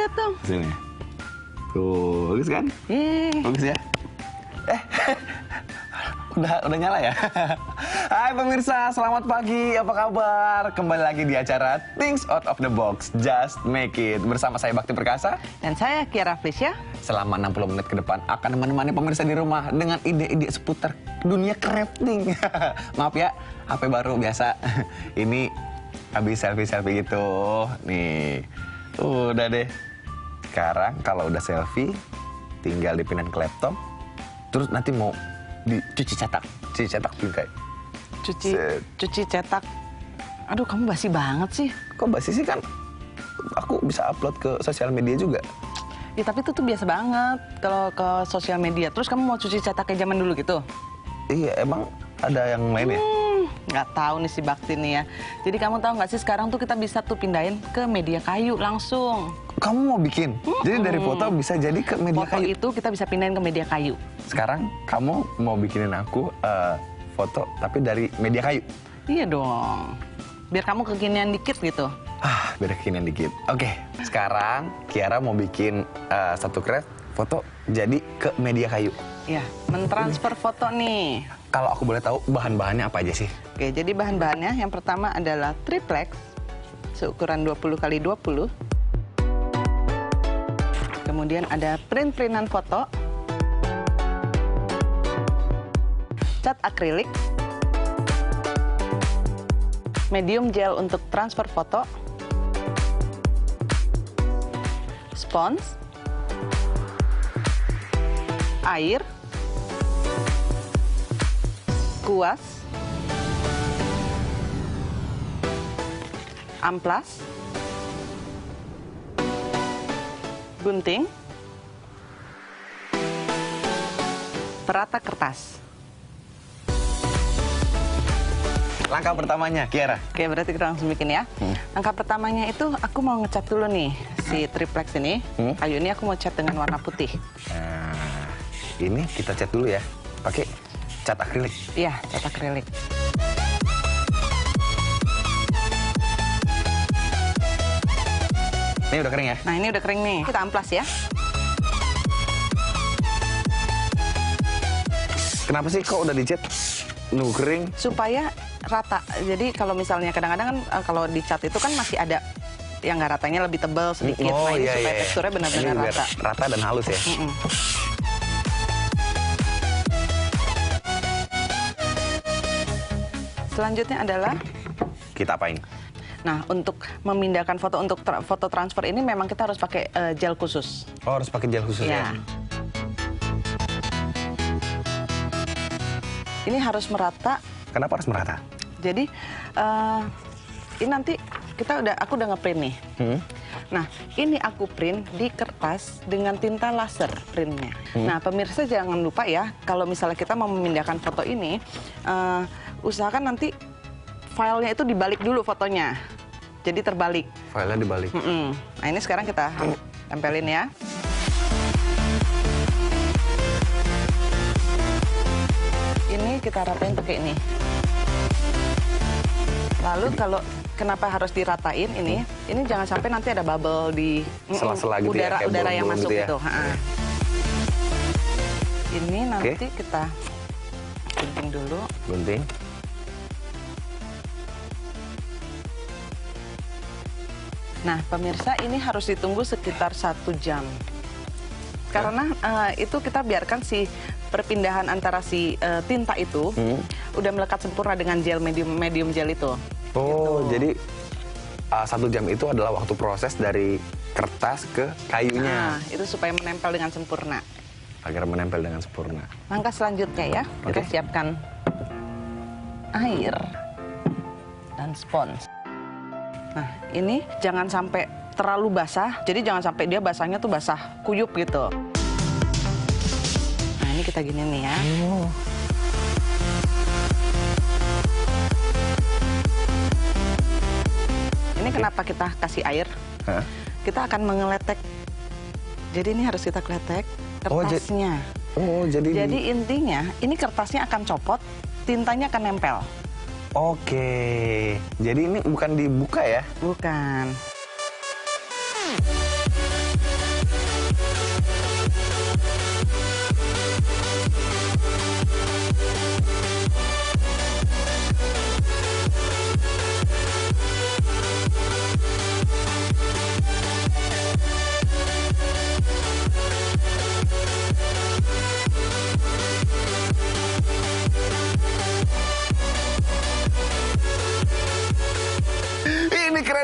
lihat dong. Sini. Tuh, bagus kan? Bagus ya? Udah nyala ya? Hai pemirsa, selamat pagi, apa kabar? Kembali lagi di acara Things Out of the Box, Just Make It. Bersama saya Bakti Perkasa. Dan saya Kiara Felicia. Selama 60 menit ke depan akan menemani pemirsa di rumah dengan ide-ide seputar dunia crafting. Maaf ya, HP baru biasa. Ini habis selfie-selfie gitu. Nih, udah deh. Sekarang kalau udah selfie, tinggal dipindahin ke laptop. Terus nanti mau dicuci cetak bingkai. Cuci cetak. Aduh, kamu basi banget sih. Kok basi sih, kan aku bisa upload ke sosial media juga. Ya, tapi itu tuh biasa banget kalau ke sosial media. Terus kamu mau cuci cetak kayak zaman dulu gitu? Iya, emang ada yang lain ya? Nggak tahu nih si Bakti nih ya. Jadi kamu tahu nggak sih sekarang tuh kita bisa tuh pindahin ke media kayu langsung. Kamu mau bikin? Jadi dari foto bisa jadi ke media Foto kayu? itu kita bisa pindahin ke media kayu. Sekarang kamu mau bikinin aku foto tapi dari media kayu? Iya dong. Biar kamu kekinian dikit gitu. Biar kekinian dikit. Oke, sekarang Kiara mau bikin satu craft foto jadi ke media kayu. Ya, mentransfer foto nih. Kalau aku boleh tahu bahan-bahannya apa aja sih? Oke, jadi bahan-bahannya yang pertama adalah triplex seukuran 20x20. Kemudian ada print-printan foto, cat akrilik, medium gel untuk transfer foto, spons, air, kuas, amplas, gunting, perata kertas. Langkah pertamanya, Kiara. Oke, berarti kita langsung bikin ya. Langkah pertamanya itu aku mau ngecat dulu nih si triplex ini. Kayu ini aku mau cat dengan warna putih. Nah, ini kita cat dulu ya, pakai cat akrilik. Iya, cat akrilik. Ini udah kering ya? Nah, ini udah kering nih. Kita amplas ya. Kenapa sih kok udah dicat nunggu kering? Supaya rata. Jadi kalau misalnya kadang-kadang kan kalau dicat itu kan masih ada yang nggak ratanya, lebih tebal sedikit. Nah, ini supaya teksturnya benar-benar rata. Rata dan halus ya? Selanjutnya adalah Kita apain? nah, untuk memindahkan foto untuk foto transfer ini memang kita harus pakai gel khusus. Oh, harus pakai gel khusus ya? Ini harus merata. Kenapa harus merata? Jadi ini nanti aku udah ngeprint nih. Nah, ini aku print di kertas dengan tinta laser printnya. Nah, pemirsa jangan lupa ya, kalau misalnya kita mau memindahkan foto ini, usahakan nanti filenya itu dibalik dulu fotonya. Jadi terbalik. Filenya dibalik. Nah, ini sekarang kita tempelin ya. Ini kita ratain pakai ini. Lalu kalau kenapa harus diratain ini jangan sampai nanti ada bubble di sela-sela gitu udara yang masuk gitu. Ini nanti kita gunting dulu. Gunting. Nah, pemirsa, ini harus ditunggu sekitar 1 jam. Karena itu kita biarkan si perpindahan antara si tinta itu udah melekat sempurna dengan gel medium gel itu. Oh, gitu. Jadi 1 jam itu adalah waktu proses dari kertas ke kayunya. Nah, itu supaya menempel dengan sempurna. Agar menempel dengan sempurna. Langkah selanjutnya ya, kita siapkan air dan spons. Nah, ini jangan sampai terlalu basah, jadi jangan sampai dia basahnya tuh basah kuyup gitu. Nah, ini kita gini nih ya. Ini kenapa kita kasih air? Kita akan mengeletek. Jadi ini harus kita kletek kertasnya. Jadi intinya ini kertasnya akan copot, tintanya akan nempel. Oke, jadi ini bukan dibuka ya? Bukan.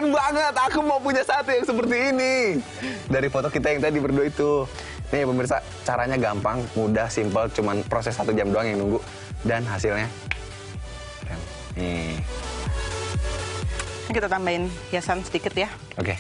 Keren banget, aku mau punya satu yang seperti ini. Dari foto kita yang tadi berdua itu. Nih pemirsa, caranya gampang, mudah, simpel, cuman proses 1 jam doang yang nunggu. Dan hasilnya keren. Nih. Kita tambahin hiasan sedikit ya. Oke.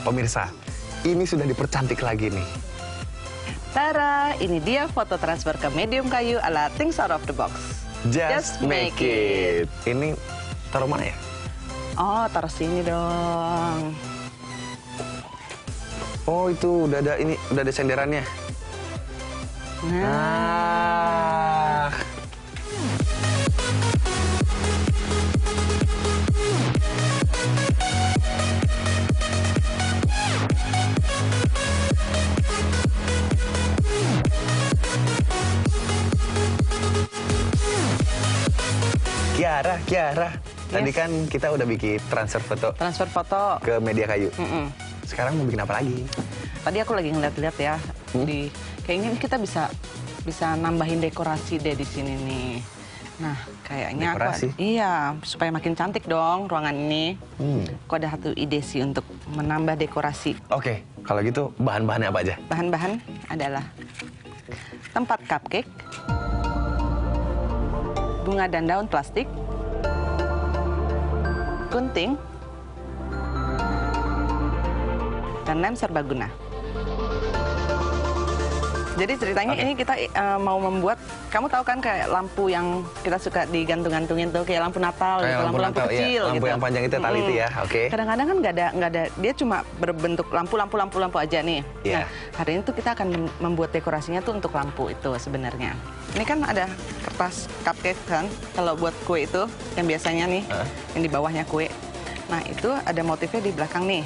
Pemirsa, ini sudah dipercantik lagi nih. Tara, ini dia foto transfer ke medium kayu ala Things Out of the Box. Just make it. Ini taruh mana ya? Oh, taruh sini dong. Oh, itu udah ada senderannya. Nah. Kiara. Tadi Yes. kan kita udah bikin transfer foto Transfer foto. ke media kayu. Mm-mm. Sekarang mau bikin apa lagi? Tadi aku lagi ngeliat-liat ya, kayaknya kita bisa nambahin dekorasi deh di sini nih. Nah, kayaknya Dekorasi? iya, supaya makin cantik dong ruangan ini. Aku ada satu ide sih untuk menambah dekorasi. Oke, kalau gitu bahan-bahannya apa aja? Bahan-bahan adalah tempat cupcake, bunga dan daun plastik, gunting, dan lem serbaguna. Jadi ceritanya ini kita mau membuat, kamu tahu kan kayak lampu yang kita suka digantung-gantungin tuh, kayak lampu Natal Kayak gitu, lampu-lampu Natal, iya. kecil Lampu gitu. yang panjang itu tali itu ya, oke. Kadang-kadang kan nggak ada, dia cuma berbentuk lampu aja nih. Iya. Nah, hari ini tuh kita akan membuat dekorasinya tuh untuk lampu itu sebenarnya. Ini kan ada kertas cupcake kan, kalau buat kue itu yang biasanya nih, yang di bawahnya kue. Nah itu ada motifnya di belakang nih.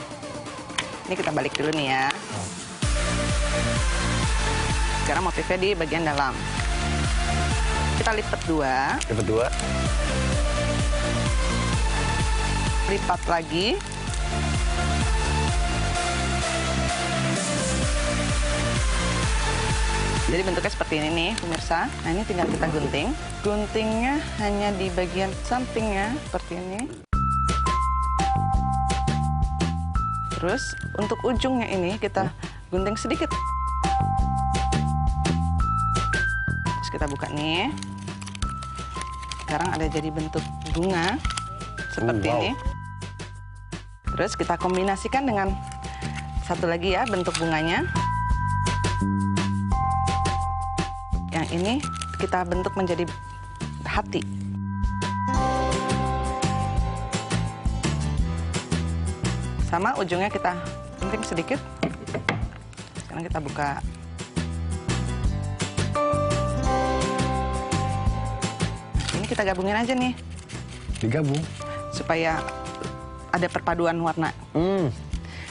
Ini kita balik dulu nih ya. Sekarang motifnya di bagian dalam. Kita lipat 2. Lipat 2. Lipat lagi. Jadi bentuknya seperti ini nih, pemirsa. Nah ini tinggal kita gunting. Guntingnya hanya di bagian sampingnya, seperti ini. Terus untuk ujungnya ini kita gunting sedikit. Terus kita buka nih. Sekarang ada jadi bentuk bunga seperti wow. ini. Terus kita kombinasikan dengan satu lagi ya bentuk bunganya. Yang ini kita bentuk menjadi hati. Sama ujungnya kita gunting sedikit. Sekarang kita buka. Ini kita gabungin aja nih. Digabung? Supaya ada perpaduan warna.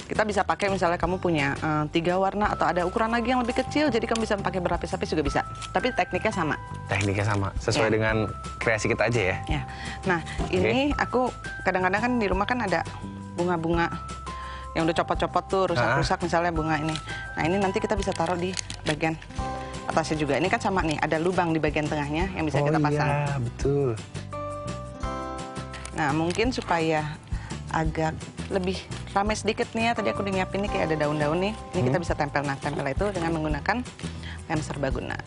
Kita bisa pakai misalnya kamu punya 3 warna atau ada ukuran lagi yang lebih kecil, jadi kamu bisa pakai berlapis-lapis juga bisa. Tapi tekniknya sama. Tekniknya sama, sesuai dengan kreasi kita aja ya? Ya. Nah, ini aku kadang-kadang kan di rumah kan ada bunga-bunga yang udah copot-copot tuh, rusak-rusak misalnya bunga ini. Nah, ini nanti kita bisa taruh di bagian atasnya juga. Ini kan sama nih, ada lubang di bagian tengahnya yang bisa kita pasang. Oh iya, betul. Nah, mungkin supaya agak lebih ramai sedikit nih ya, tadi aku udah nyiapin nih kayak ada daun-daun nih. Ini kita bisa tempel. Nah, tempel itu dengan menggunakan lem serbaguna.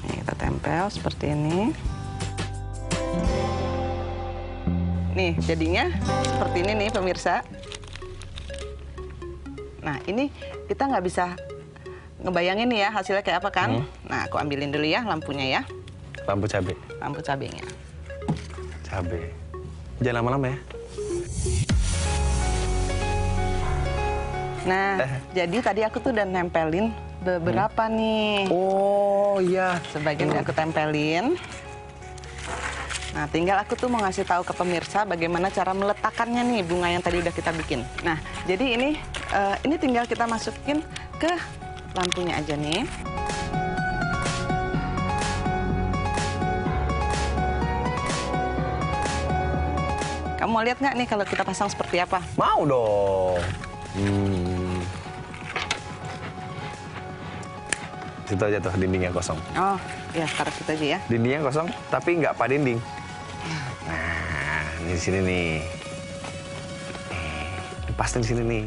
Nih, kita tempel seperti ini. Nih, jadinya seperti ini nih pemirsa. Nah, ini kita nggak bisa ngebayangin nih ya hasilnya kayak apa kan. Nah, aku ambilin dulu ya lampunya ya. Lampu cabai. Lampu cabenya. Cabai. Jangan lama-lama ya. Nah, jadi tadi aku tuh udah nempelin beberapa nih. Oh iya. Sebagian udah aku tempelin. Nah, tinggal aku tuh mau ngasih tahu ke pemirsa bagaimana cara meletakkannya nih bunga yang tadi udah kita bikin. Nah, jadi ini tinggal kita masukin ke lampunya aja nih. Kamu mau lihat nggak nih kalau kita pasang seperti apa? Mau dong. Situ aja tuh dindingnya kosong. Oh, ya taruh situ aja ya. Dindingnya kosong, tapi nggak pak dinding. Nah, ini di sini nih. Dipasang di sini nih.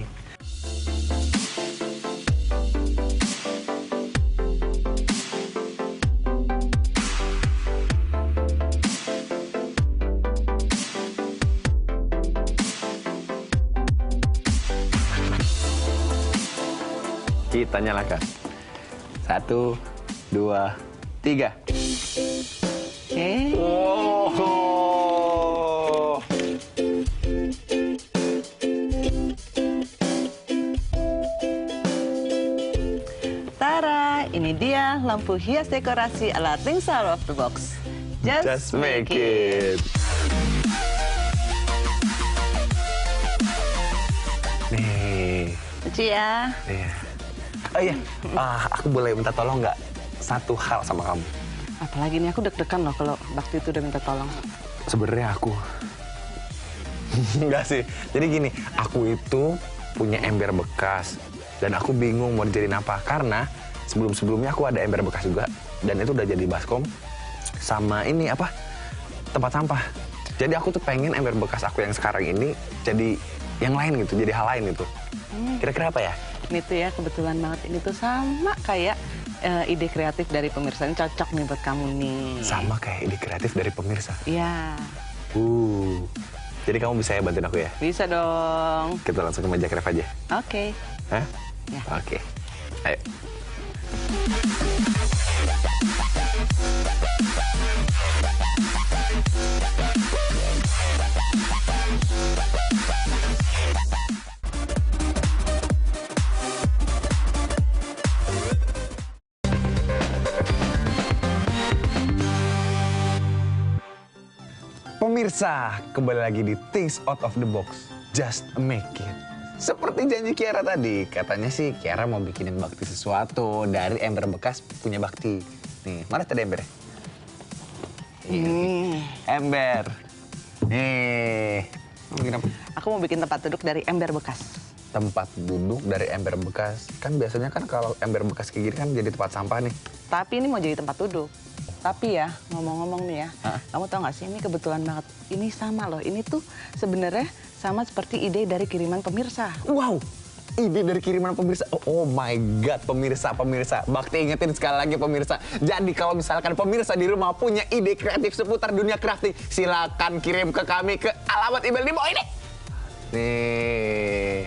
Kita nyalakan. 1, 2, 3. Oke. Oh. Tara, ini dia lampu hias dekorasi ala Things Out of the Box. Just make it. Nih. Lucu ya. Iya. Oh iya, aku boleh minta tolong nggak? Satu hal sama kamu. Apalagi nih aku deg-degan loh kalau Bakti itu udah minta tolong. Sebenarnya aku. Enggak sih. Jadi gini, aku itu punya ember bekas. Dan aku bingung mau dijadiin apa. Karena sebelum-sebelumnya aku ada ember bekas juga. Dan itu udah jadi baskom. Sama ini apa? Tempat sampah. Jadi aku tuh pengen ember bekas aku yang sekarang ini jadi yang lain gitu. Jadi hal lain gitu. Kira-kira apa ya? Ini tuh ya kebetulan banget. Ini tuh sama kayak ide kreatif dari pemirsa. Ini cocok nih buat kamu nih. Sama kayak ide kreatif dari pemirsa. Iya. Jadi kamu bisa ya bantuin aku ya? Bisa dong. Kita langsung ke meja kref aja. Oke. Hah? Ya. Oke. Ayo. Pemirsa, kembali lagi di Things Out of the Box, Just Make It. Seperti janji Kiara tadi, katanya sih Kiara mau bikinin Bakti sesuatu dari ember bekas punya Bakti. Nih, mana tadi embernya? Ember. Nih. Mau bikin apa? Aku mau bikin tempat duduk dari ember bekas. Tempat duduk dari ember bekas. Kan biasanya kan kalau ember bekas kayak gini kan jadi tempat sampah nih. Tapi ini mau jadi tempat duduk. Tapi ya, ngomong-ngomong nih ya, kamu tau gak sih ini kebetulan banget. Ini sama loh, ini tuh sebenarnya sama seperti ide dari kiriman pemirsa. Wow, ide dari kiriman pemirsa. Oh my God, pemirsa. Bakti ingetin sekali lagi pemirsa. Jadi kalau misalkan pemirsa di rumah punya ide kreatif seputar dunia crafting, silakan kirim ke kami ke alamat email di bawah ini. Nih,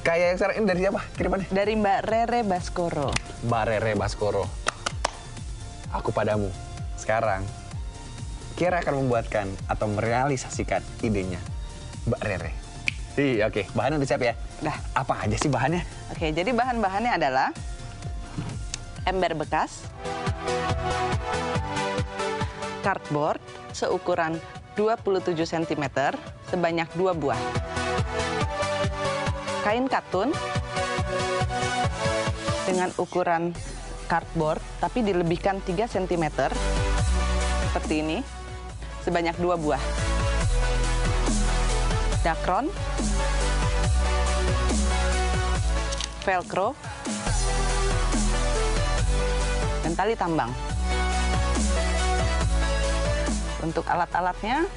kayak yang sekarang ini dari siapa kirimannya? Dari Mbak Rere Baskoro. Mbak Rere Baskoro. Aku padamu. Sekarang, Kiara akan membuatkan atau merealisasikan idenya Mbak Rere. Iya, oke. Bahannya udah siap ya? Dah. Apa aja sih bahannya? Oke, jadi bahan-bahannya adalah ember bekas, cardboard seukuran 27 cm sebanyak 2 buah, kain katun dengan ukuran cardboard tapi dilebihkan 3 cm seperti ini sebanyak 2 buah, dakron, velcro, dan tali tambang. Untuk alat-alatnya,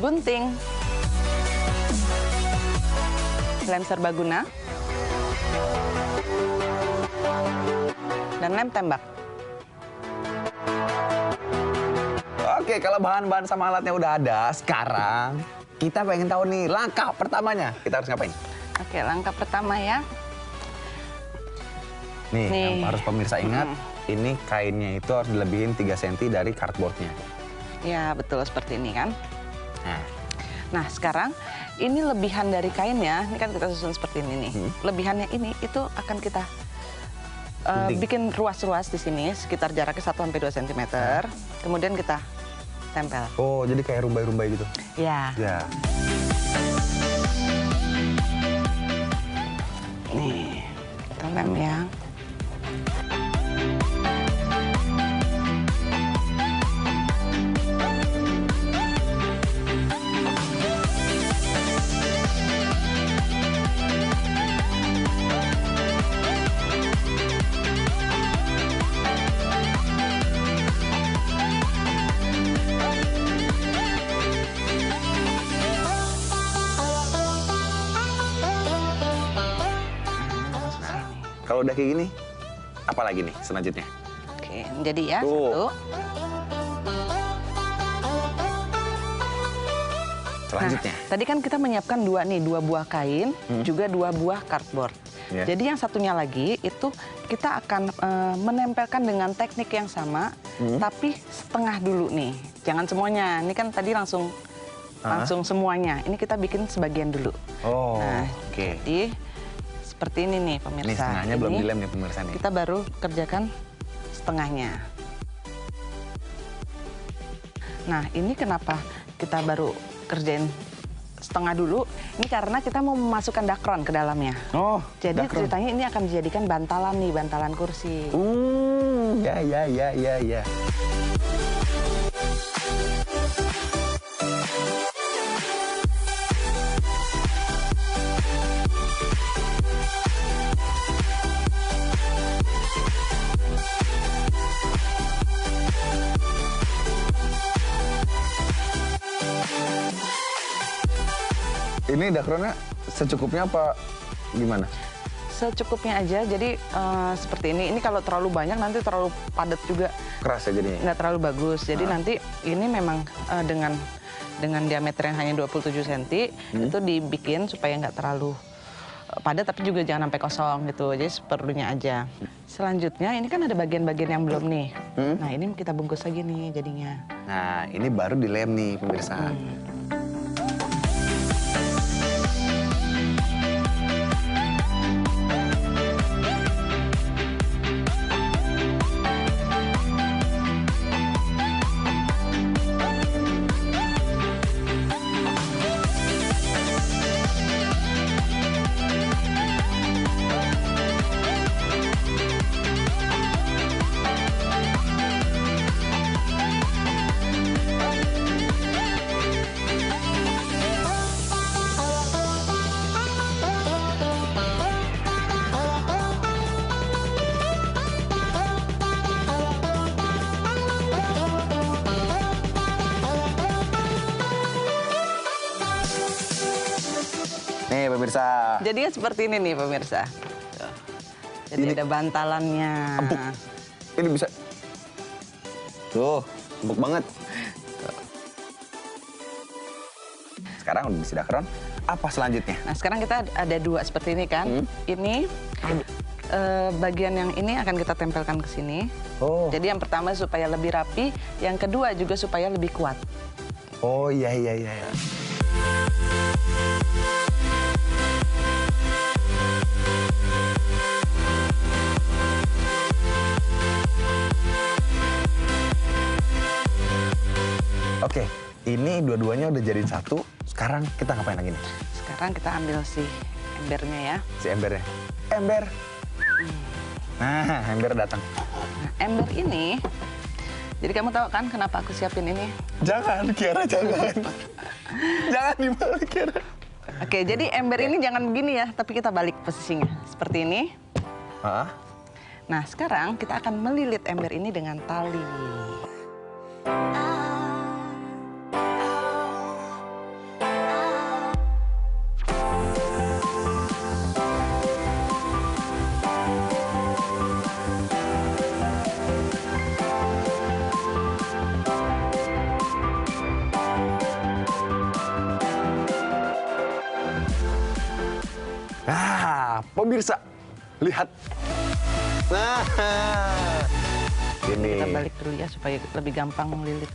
gunting, lem serbaguna, dan lem tembak. Oke, kalau bahan-bahan sama alatnya udah ada, sekarang kita pengen tahu nih langkah pertamanya. Kita harus ngapain? Oke, langkah pertama ya. Nih, Nih. yang harus pemirsa ingat, ini kainnya itu harus dilebihin 3 cm dari cardboardnya. Ya, betul seperti ini kan. Nah, Nah, sekarang ini lebihan dari kainnya, ini kan kita susun seperti ini nih. Lebihannya ini itu akan kita bikin ruas-ruas di sini, sekitar jaraknya 1-2 cm. Kemudian kita tempel. oh jadi kayak rumbai-rumbai gitu? Ya. Ya. Nih, kita lem ya. Kalau udah kayak gini, apa lagi nih selanjutnya? Oke, jadi ya, Tuh. satu. Selanjutnya. Nah, tadi kan kita menyiapkan dua buah kain, juga 2 buah cardboard. Yeah. Jadi yang satunya lagi itu kita akan menempelkan dengan teknik yang sama, tapi setengah dulu nih. Jangan semuanya. Ini kan tadi langsung semuanya. Ini kita bikin sebagian dulu. Oh, nah, oke. Jadi seperti ini nih pemirsa. Ini setengahnya belum dilem nih pemirsa nih. Kita baru kerjakan setengahnya. Nah, ini kenapa kita baru kerjain setengah dulu? Ini karena kita mau memasukkan dakron ke dalamnya. Oh, jadi dakron. Ceritanya ini akan dijadikan bantalan nih, bantalan kursi. Ya. Ini dakronnya secukupnya apa gimana? Secukupnya aja, jadi seperti ini. Ini kalau terlalu banyak nanti terlalu padat juga. Keras ya jadinya? Nggak terlalu bagus. Jadi nanti ini memang dengan diameter yang hanya 27 cm, itu dibikin supaya nggak terlalu padat, tapi juga jangan sampai kosong gitu. Jadi seperlunya aja. Selanjutnya ini kan ada bagian-bagian yang belum nih. Nah ini kita bungkus lagi nih jadinya. Nah ini baru dilem nih pemirsa. Nih pemirsa. Jadi ya seperti ini nih pemirsa. Jadi ini ada bantalannya. Empuk. Ini bisa. Tuh, empuk banget. Sekarang udah bisa dakron. Apa selanjutnya? Nah sekarang kita ada 2 seperti ini kan. Ini bagian yang ini akan kita tempelkan ke sini. Oh. Jadi yang pertama supaya lebih rapi, yang kedua juga supaya lebih kuat. Oh iya. Oke, ini dua-duanya udah jadiin satu. Sekarang kita ngapain lagi nih? Sekarang kita ambil si embernya ya. Si embernya. Ember. Nah, ember datang. Nah, ember ini, jadi kamu tahu kan kenapa aku siapin ini? Jangan, Kiara, jangan. Jangan dibalik, Kiara. Oke, jadi ember ini jangan begini ya, tapi kita balik posisinya. Seperti ini. Nah, sekarang kita akan melilit ember ini dengan tali. Pemirsa, lihat. Nah, ini. Kita balik dulu ya supaya lebih gampang melilit.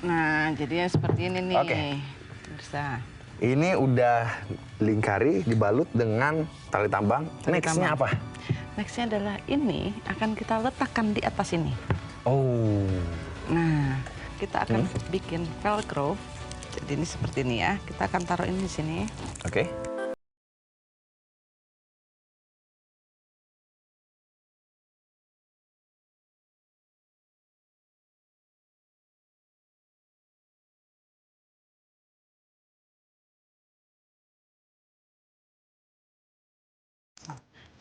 Nah, jadinya seperti ini nih. Oke. Bisa. Ini udah lingkari, dibalut dengan tali tambang. Next-nya apa? Next-nya adalah ini akan kita letakkan di atas ini. Oh. Nah, kita akan bikin velcro. Jadi ini seperti ini ya. Kita akan taruh ini di sini. Oke.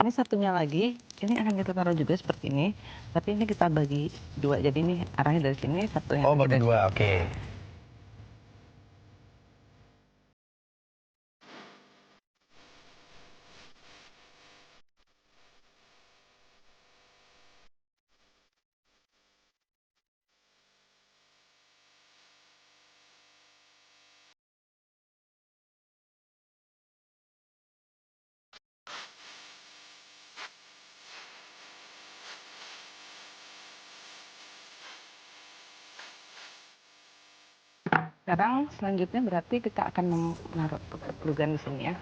Ini satunya lagi, ini akan kita taruh juga seperti ini. Tapi ini kita bagi dua, jadi ini arahnya dari sini, satu yang Oh, bagi dari dua, oke. Sekarang selanjutnya berarti kita akan menaruh pelugan di sini ya.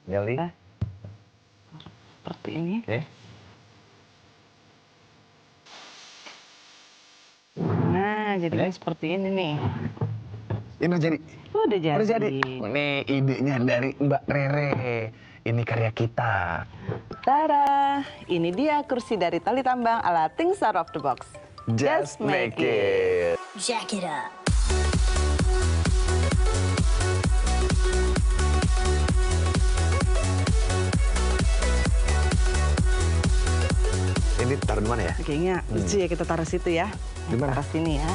Jali. Nah, seperti ini. Oke. Nah, jadi Oke. kan seperti ini nih. Ini udah jadi. Udah jadi. Udah jadi. Nih idenya dari Mbak Rere. Ini karya kita. Tara, ini dia kursi dari tali tambang ala Things Out of the Box. Just make it. Jack it up. Ini taruh di mana ya? Kayaknya lucu ya kita taruh situ ya. Di mana? Taruh sini ya.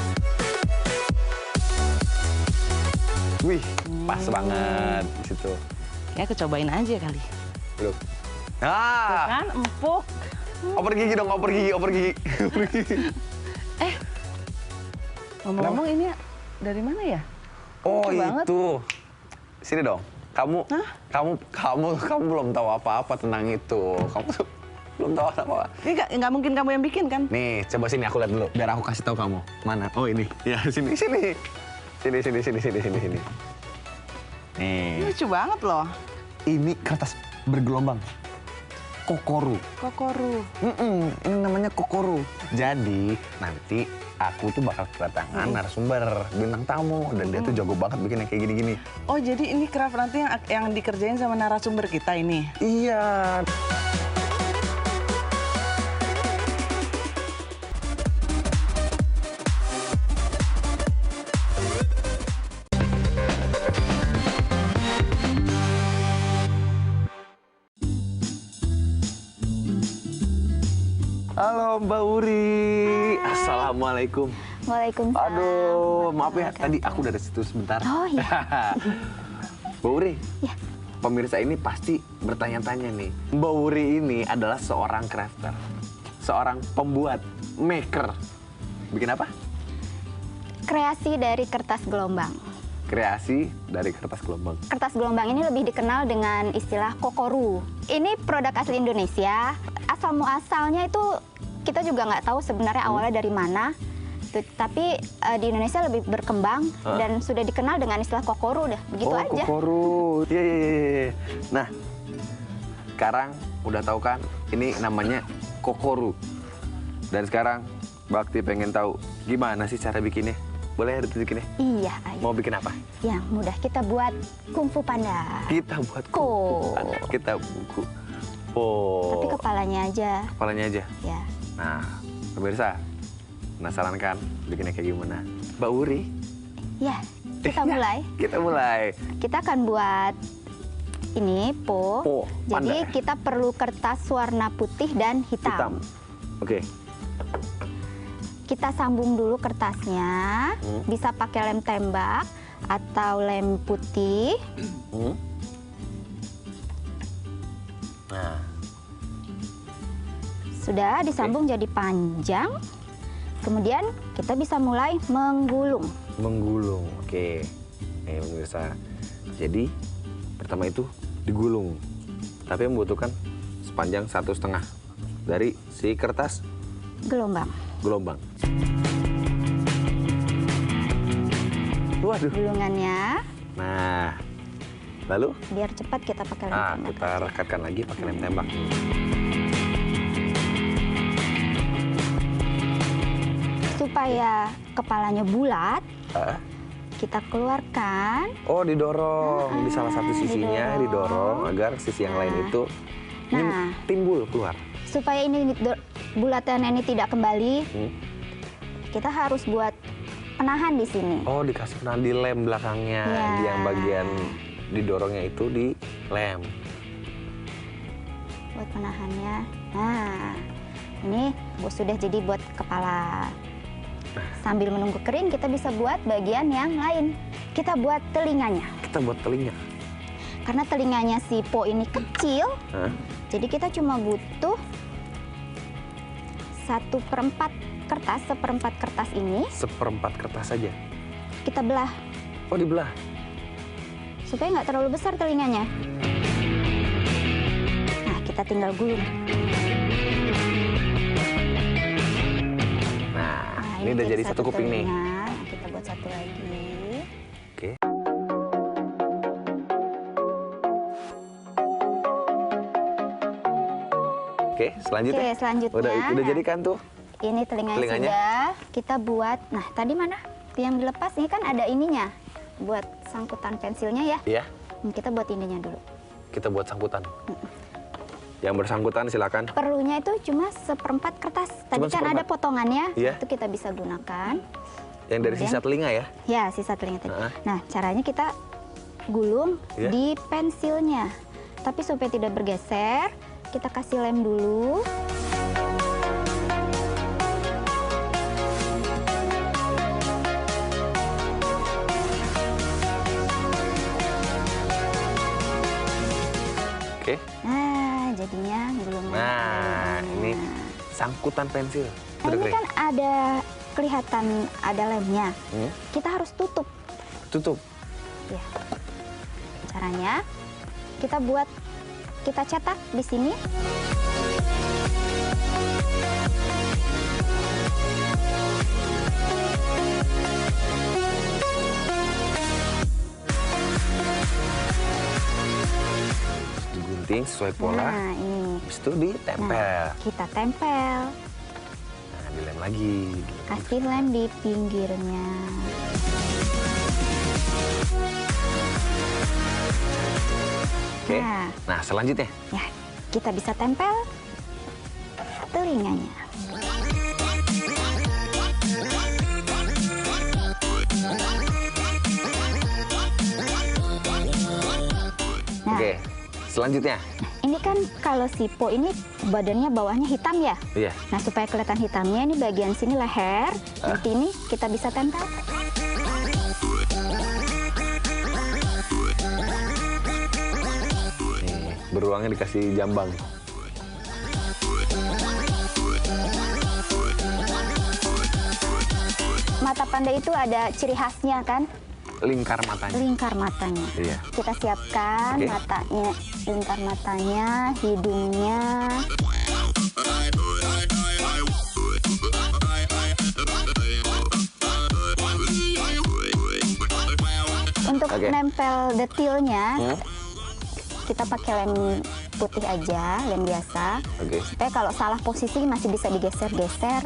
Wih, pas banget di situ. Ya aku cobain aja kali. Belum. Tuh Ah, kan empuk. oper gigi dong, oper gigi, oper gigi. Oper gigi. Ngomong-ngomong ini dari mana ya? Oh, Lucu banget. itu. Sini dong. Kamu, Hah? kamu belum tahu apa-apa tentang itu. Kamu tuh belum tahu apa-apa. Ini nggak mungkin kamu yang bikin kan? Nih, coba sini aku lihat dulu, biar aku kasih tahu kamu. Mana? Oh, ini. Ya, sini, sini. Sini. Ini Nih, lucu banget loh. ini kertas bergelombang. Kokoru. Kokoru. Ini namanya kokoru. Jadi, nanti aku tuh bakal kedatangan narasumber, bintang tamu. Dan dia tuh jago banget bikin yang kayak gini-gini. Oh jadi ini craft nanti yang dikerjain sama narasumber kita ini. Iya. Halo Mbak Uri. Assalamualaikum. Waalaikumsalam. Aduh, maaf ya, tadi aku dari situ sebentar. Oh, iya. Mbak Uri, Ya. pemirsa ini pasti bertanya-tanya nih. Mbak Uri ini adalah seorang crafter, seorang pembuat, maker. Bikin apa? Kreasi dari kertas gelombang. Kreasi dari kertas gelombang. Kertas gelombang ini lebih dikenal dengan istilah kokoru. Ini produk asli Indonesia. Asal muasalnya itu kita juga nggak tahu sebenarnya awalnya dari mana. Tapi di Indonesia lebih berkembang dan sudah dikenal dengan istilah kokoru dah. Begitu aja. Kokoru. Iya. Nah, sekarang udah tahu kan ini namanya kokoru. Dan sekarang Bakti pengen tahu gimana sih cara bikinnya. Boleh ditunjukin ya? Iya, ayo. Mau bikin apa? Yang mudah kita buat kungfu panda. Kita buat Ko. Kita buku. Oh. Tapi kepalanya aja. Kepalanya aja. Ya. Nah, pemirsa, penasaran kan bikinnya kayak gimana? Mbak Uri, Ya, kita mulai. kita mulai. Kita akan buat ini po. Po, Jadi panda. kita perlu kertas warna putih dan hitam. Hitam. Oke. Kita sambung dulu kertasnya. Bisa pakai lem tembak atau lem putih. Hmm. Nah, Sudah disambung jadi panjang. Kemudian kita bisa mulai menggulung. menggulung. Oke. Nih pemirsa. Jadi pertama itu digulung. Tapi membutuhkan sepanjang 1,5 dari si kertas Gelombang. gelombang. Waduh. Gulungannya Nah, lalu biar cepat kita pakai lem tembak. kita rekatkan lagi pakai lem tembak. Supaya kepalanya bulat, Ah, kita keluarkan. Oh, didorong di salah satu sisinya, didorong agar sisi yang lain itu ini timbul keluar. Supaya ini bulatan ini tidak kembali, kita harus buat penahan di sini. Oh, dikasih penahan di lem belakangnya, di yang bagian didorongnya itu di lem. Buat penahannya. Nah, ini sudah jadi buat kepala. Sambil menunggu kering, kita bisa buat bagian yang lain. Kita buat telinganya. Kita buat telinga. Karena telinganya si Po ini kecil, jadi kita cuma butuh 1/4 kertas, 1/4 kertas ini. 1/4 kertas saja. Kita belah. Oh, dibelah. Supaya nggak terlalu besar telinganya. Nah, kita tinggal gulung. Nah, ini udah jadi satu kuping nih. Nah, kita buat satu lagi. Oke. Oke, selanjutnya. Oke, selanjutnya. Udah jadi kan tuh? Ini telinganya sudah. Kita buat. Nah, tadi mana? Yang dilepas ini kan ada ininya. Buat sangkutan pensilnya ya. Iya. Kita buat ininya dulu. Kita buat sangkutan. Yang bersangkutan silakan. Perlunya itu cuma 1/4 kertas. Tadi Cuma kan 1/4. ada potongannya. Iya. Itu kita bisa gunakan. Yang dari sisa telinga ya? Ya, sisa telinga tadi. Nah, caranya kita gulung di pensilnya. Tapi supaya tidak bergeser, kita kasih lem dulu. Oke. Nah, jadinya gulungnya. Nah, ini sangkutan pensil. Nah, ini kan ada kelihatan ada lemnya. Kita harus tutup. Tutup. Ya. Caranya kita cetak di sini. Digunting sesuai pola. Nah, ini. Habis itu ditempel. Nah, kita tempel. Nah, dilem lagi. Kasih lem di pinggirnya. Oke. Nah, selanjutnya. Ya, kita bisa tempel telinganya. Nah, Oke. Selanjutnya. ini kan kalau si Po ini badannya bawahnya hitam ya. Iya. Nah, supaya kelihatan hitamnya ini bagian sini leher. Nanti ini kita bisa tempel. Nih, beruangnya dikasih jambang. Mata panda itu ada ciri khasnya kan? Lingkar matanya. Lingkar matanya. Iya. Kita siapkan matanya, lingkar matanya, hidungnya. Untuk nempel detilnya, kita pakai lem putih aja, lem biasa. Supaya kalau salah posisi masih bisa digeser-geser.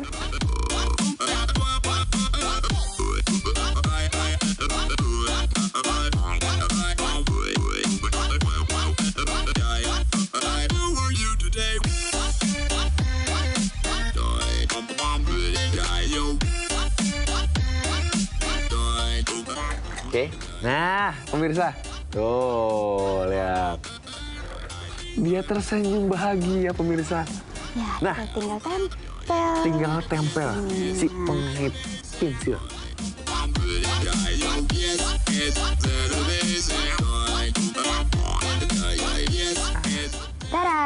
Oke. Nah, pemirsa. Tuh, lihat. Dia tersenyum bahagia, pemirsa. Ya, nah, tinggal tempel. Tinggal tempel si pengait pensil. Tada!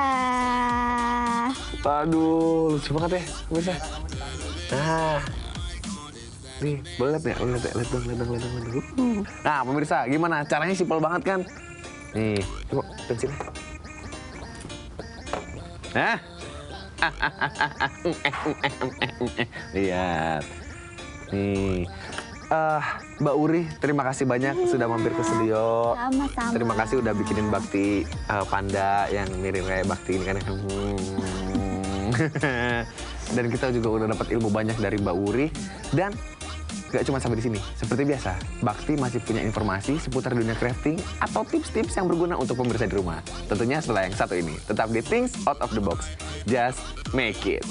Aduh, lucu banget ya, pemirsa. Nah, nih, boleh lihat ya? Lihat dong. Nah, pemirsa, gimana? Caranya simpel banget kan? Nih, coba pensilnya. Nah, lihat. Nih, Mbak Uri, terima kasih banyak sudah mampir ke studio. Sama-sama. Terima kasih udah bikinin bakti panda yang mirip kayak bakti ini kan. Dan kita juga udah dapat ilmu banyak dari Mbak Uri. Dan Gak cuma sampai di sini. Seperti biasa, Bakti masih punya informasi seputar dunia crafting atau tips-tips yang berguna untuk pemirsa di rumah. Tentunya setelah yang satu ini. Tetap di Things Out of the Box. Just make it.